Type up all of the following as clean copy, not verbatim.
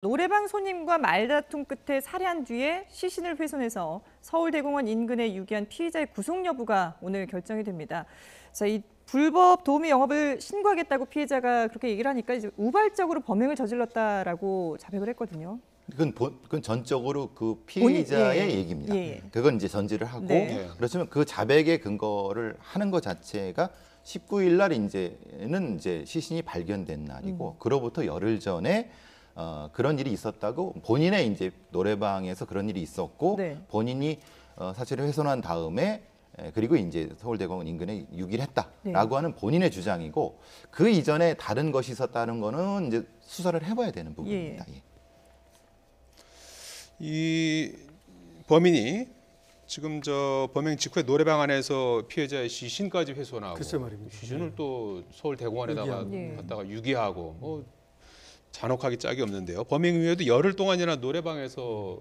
노래방 손님과 말다툼 끝에 살해한 뒤에 시신을 훼손해서 서울대공원 인근에 유기한 피해자의 구속 여부가 오늘 결정이 됩니다. 자, 이 불법 도우미 영업을 신고하겠다고 피해자가 그렇게 얘기를 하니까 이제 우발적으로 범행을 저질렀다라고 자백을 했거든요. 그건 전적으로 그 피해자의 얘기입니다. 그건 이제 전제를 하고 그렇지만 그 자백의 근거를 하는 것 자체가 19일 날 이제는 시신이 발견된 날이고 그로부터 열흘 전에 그런 일이 있었다고 본인의 이제 노래방에서 그런 일이 있었고 본인이 사실을 훼손한 다음에 그리고 이제 서울대공원 인근에 유기를 했다라고 하는 본인의 주장이고 그 이전에 다른 것이 있었다는 거는 이제 수사를 해봐야 되는 부분입니다. 이 범인이 지금 범행 직후에 노래방 안에서 피해자의 시신까지 훼손하고 시신을 또 서울대공원에다가 갖다가 유기하고 뭐 잔혹하기 짝이 없는데요. 범행 이후에도 열흘 동안이나 노래방에서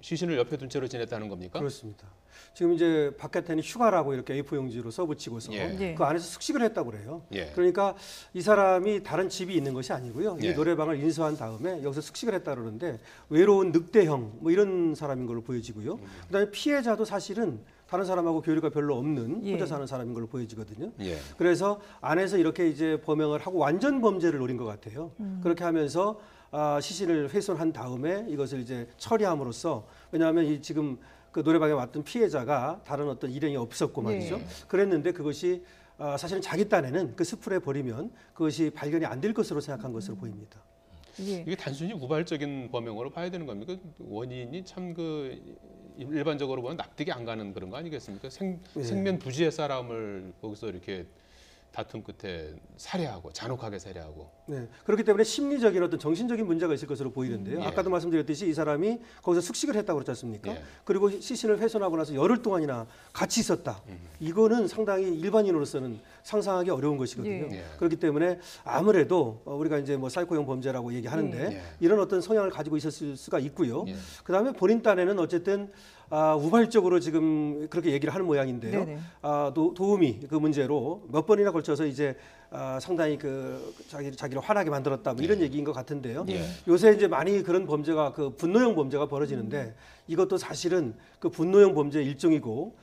시신을 옆에 둔 채로 지냈다는 겁니까? 그렇습니다. 지금 이제 바깥에는 휴가라고 이렇게 A4 용지로 써붙이고서 그 안에서 숙식을 했다고 그래요. 그러니까 이 사람이 다른 집이 있는 것이 아니고요. 이 노래방을 인수한 다음에 여기서 숙식을 했다 그러는데 외로운 늑대형 뭐 이런 사람인 걸로 보여지고요. 그다음에 피해자도 사실은 다른 사람하고 교류가 별로 없는 혼자 사는 사람인 걸로 보여지거든요. 그래서 안에서 이렇게 이제 범행을 하고 완전 범죄를 노린 것 같아요. 그렇게 하면서 시신을 훼손한 다음에 이것을 이제 처리함으로써 왜냐하면 이 지금 그 노래방에 왔던 피해자가 다른 어떤 일행이 없었고 말이죠. 그랬는데 그것이 사실은 자기 딴에는 그 숲풀에 버리면 그것이 발견이 안 될 것으로 생각한 것으로 보입니다. 이게 단순히 우발적인 범행으로 봐야 되는 겁니까? 원인이 참 일반적으로 보면 납득이 안 가는 그런 거 아니겠습니까? 생면 부지의 사람을 거기서 이렇게 다툼 끝에 살해하고 잔혹하게 살해하고. 그렇기 때문에 심리적인 어떤 정신적인 문제가 있을 것으로 보이는데요. 아까도 말씀드렸듯이 이 사람이 거기서 숙식을 했다고 그랬지 않습니까? 그리고 시신을 훼손하고 나서 열흘 동안이나 같이 있었다. 이거는 상당히 일반인으로서는 상상하기 어려운 것이거든요. 그렇기 때문에 아무래도 우리가 이제 뭐 사이코형 범죄라고 얘기하는데 이런 어떤 성향을 가지고 있었을 수가 있고요. 그다음에 본인 딴에는 어쨌든 우발적으로 지금 그렇게 얘기를 하는 모양인데요. 도우미 그 문제로 몇 번이나 걸쳐서 이제 상당히 자기를 화나게 만들었다 뭐 이런 얘기인 것 같은데요. 요새 이제 많이 그런 범죄가 분노형 범죄가 벌어지는데 이것도 사실은 그 분노형 범죄의 일종이고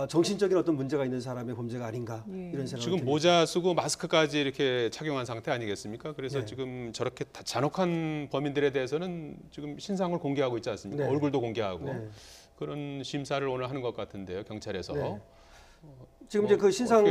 정신적인 어떤 문제가 있는 사람의 범죄가 아닌가 이런 생각이 지금 듭니다. 모자 쓰고 마스크까지 이렇게 착용한 상태 아니겠습니까? 그래서 지금 저렇게 잔혹한 범인들에 대해서는 지금 신상을 공개하고 있지 않습니까? 얼굴도 공개하고 그런 심사를 오늘 하는 것 같은데요, 경찰에서. 지금 이제 그 신상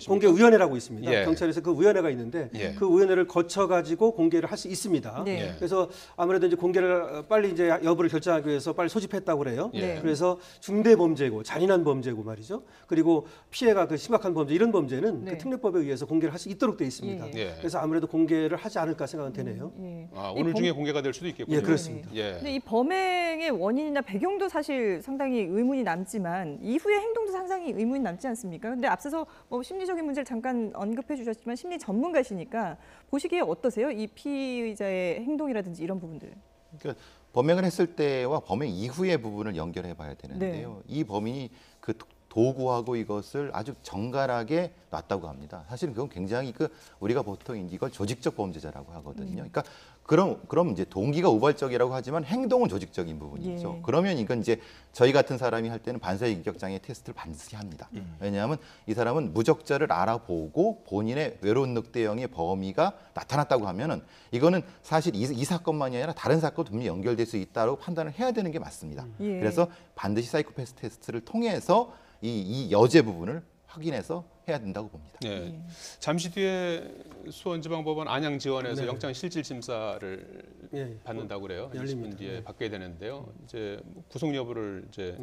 공개 위원회라고 있습니다. 경찰에서 그 위원회가 있는데 그 위원회를 거쳐 가지고 공개를 할 수 있습니다. 그래서 아무래도 이제 공개를 빨리 이제 여부를 결정하기 위해서 빨리 소집했다고 그래요. 그래서 중대 범죄고 잔인한 범죄고 말이죠. 그리고 피해가 심각한 범죄 이런 범죄는 그 특례법에 의해서 공개를 할 수 있도록 돼 있습니다. 그래서 아무래도 공개를 하지 않을까 생각은 되네요. 오늘 중에 공개가 될 수도 있겠군요. 그렇습니다. 근데 이 범행의 원인이나 배경도 사실 상당히 의문이 남지만 이후의 행동도 상당히 의문이 남지 않습니까? 근데 앞서서 뭐 심리적인 문제를 잠깐 언급해 주셨지만 심리 전문가시니까 보시기에 어떠세요? 이 피의자의 행동이라든지 이런 부분들. 그러니까 범행을 했을 때와 범행 이후의 부분을 연결해 봐야 되는데요. 이 범인이 그 도구하고 이것을 아주 정갈하게 놨다고 합니다. 사실은 그건 굉장히 우리가 보통 이걸 조직적 범죄자라고 하거든요. 그러니까 그럼 이제 동기가 우발적이라고 하지만 행동은 조직적인 부분이죠. 그러면 이건 이제 저희 같은 사람이 할 때는 반사회 인격장애 테스트를 반드시 합니다. 왜냐하면 이 사람은 무적자를 알아보고 본인의 외로운 늑대형의 범위가 나타났다고 하면은 이거는 사실 이 사건만이 아니라 다른 사건도 분명히 연결될 수 있다고 판단을 해야 되는 게 맞습니다. 그래서 반드시 사이코패스 테스트를 통해서 이 여죄 부분을 확인해서 해야 된다고 봅니다. 잠시 뒤에 수원지방법원 안양지원에서 영장 실질 심사를 받는다고 그래요. 20분 뒤에 받게 되는데요. 이제 구속 여부를 이제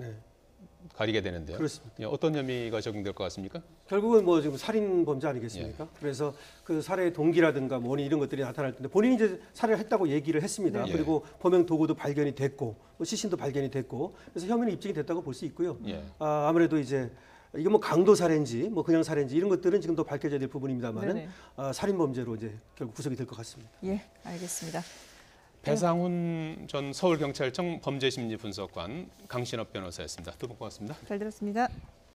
가리게 되는데요. 그렇습니다. 어떤 혐의가 적용될 것 같습니까? 결국은 뭐 지금 살인 범죄 아니겠습니까? 그래서 그 살해의 동기라든가 원인 이런 것들이 나타날 텐데 본인이 이제 살해를 했다고 얘기를 했습니다. 그리고 범행 도구도 발견이 됐고 시신도 발견이 됐고 그래서 혐의는 입증이 됐다고 볼 수 있고요. 아무래도 이제 이게 뭐 강도 살해인지 뭐 그냥 살해인지 이런 것들은 지금 더 밝혀져야 될 부분입니다만은 살인 범죄로 이제 결국 구속이 될 것 같습니다. 알겠습니다. 배상훈 전 서울경찰청 범죄심리분석관 강신업 변호사였습니다. 두 분 고맙습니다. 잘 들었습니다.